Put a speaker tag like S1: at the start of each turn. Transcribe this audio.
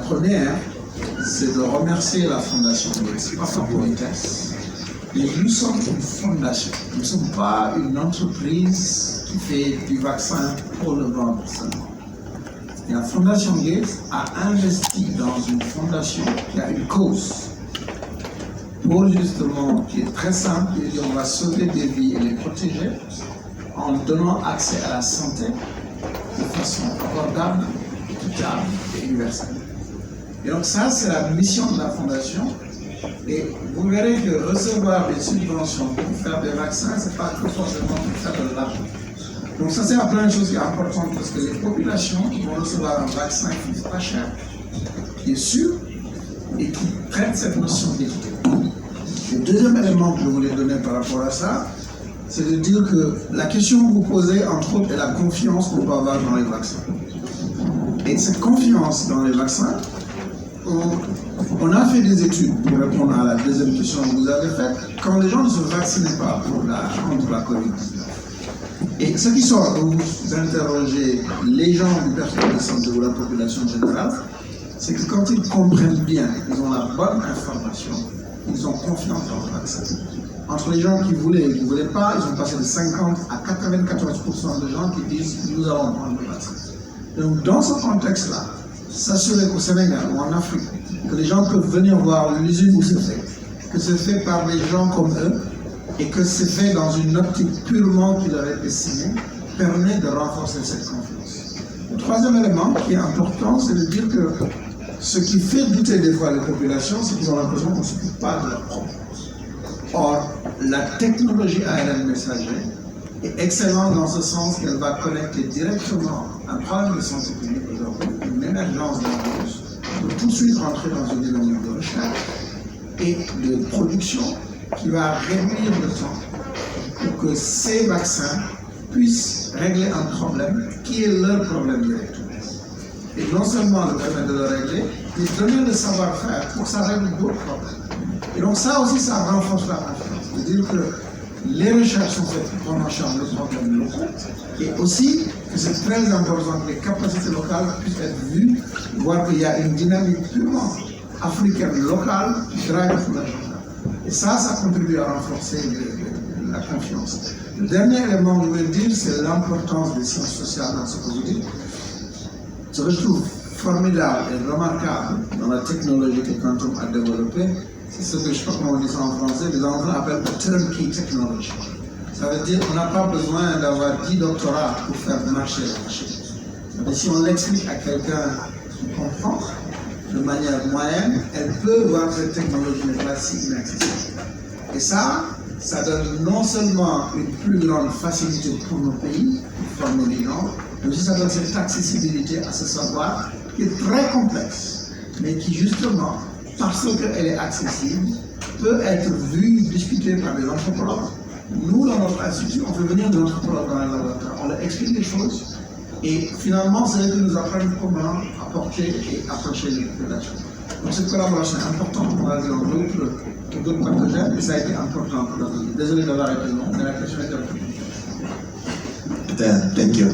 S1: première, c'est de remercier la Fondation Gates, pas pour politesse. Mais nous sommes une fondation. Nous ne sommes pas une entreprise qui fait du vaccin pour le vendre seulement. Et la Fondation Gates a investi dans une fondation qui a une cause pour justement, qui est très simple, qui est on va sauver des vies et les protéger en donnant accès à la santé de façon abordable, équitable et universelle. Et donc ça, c'est la mission de la Fondation. Et vous verrez que recevoir des subventions pour faire des vaccins, ce n'est pas que forcément pour faire de l'argent. Donc ça, c'est la première chose qui est importante parce que les populations qui vont recevoir un vaccin qui n'est pas cher, qui est sûr et qui traite cette notion d'équité. Le deuxième élément que je voulais donner par rapport à ça, c'est de dire que la question que vous posez, entre autres, est la confiance qu'on peut avoir dans les vaccins. Et cette confiance dans les vaccins, on a fait des études pour répondre à la deuxième question que vous avez faite, quand les gens ne se vaccinaient pas contre la COVID-19. Et ce qui sort quand vous interrogez les gens du personnel de santé ou la population générale, c'est que quand ils comprennent bien, ils ont la bonne information, ils ont confiance dans le vaccin. Entre les gens qui voulaient et qui ne voulaient pas, ils ont passé de 50 à 94% de gens qui disent nous allons prendre le vaccin. Donc dans ce contexte-là, s'assurer qu'au Sénégal ou en Afrique, que les gens peuvent venir voir l'usine où c'est fait, que c'est fait par des gens comme eux, et que c'est fait dans une optique purement qui leur est destinée, permet de renforcer cette confiance. Le troisième élément qui est important, c'est de dire que ce qui fait douter des fois les populations, c'est qu'ils ont l'impression qu'on ne s'occupe pas de leur propre. Or, la technologie ARN messager est excellente dans ce sens qu'elle va connecter directement un problème de santé publique aujourd'hui, une émergence d'un virus, pour tout de suite rentrer dans une dynamique de recherche et de production qui va réduire le temps pour que ces vaccins puissent régler un problème qui est leur problème directement. Et non seulement le permettre de le régler, mais donner le savoir-faire pour que ça règle d'autres problèmes. Et donc ça aussi, ça renforce la confiance. C'est-à-dire que les recherches sont faites pour prendre en charge le problème local et aussi que c'est très important que les capacités locales puissent être vues, voir qu'il y a une dynamique purement africaine locale qui drive tout l'agenda. Et ça contribue à renforcer la confiance. Le dernier élément que je voulais dire, c'est l'importance des sciences sociales dans ce que vous dites. Ce que je trouve formidable et remarquable dans la technologie que Quantum a développée, c'est ce que je crois qu'on dit ça en français, les Anglais appellent le turnkey technology. Ça veut dire qu'on n'a pas besoin d'avoir 10 doctorats pour faire marcher la machine. Mais si on l'explique à quelqu'un qui comprend, de manière moyenne, elle peut voir cette technologie n'est pas si inaccessible. Et ça donne non seulement une plus grande facilité pour nos pays, pour former les gens, mais aussi ça donne cette accessibilité à ce savoir qui est très complexe, mais qui justement, parce qu'elle est accessible, peut être vue, discutée par des anthropologues. Nous, dans notre institut, on fait venir des anthropologues dans les laboratoires, on leur explique les choses, et finalement, c'est eux qui nous apprennent comment apporter et approcher les populations. Donc cette collaboration est importante pour la zone pour d'autres partenaires, et ça a été important pour la zone. Désolé d'avoir été long, mais la question est importante.
S2: Thank you.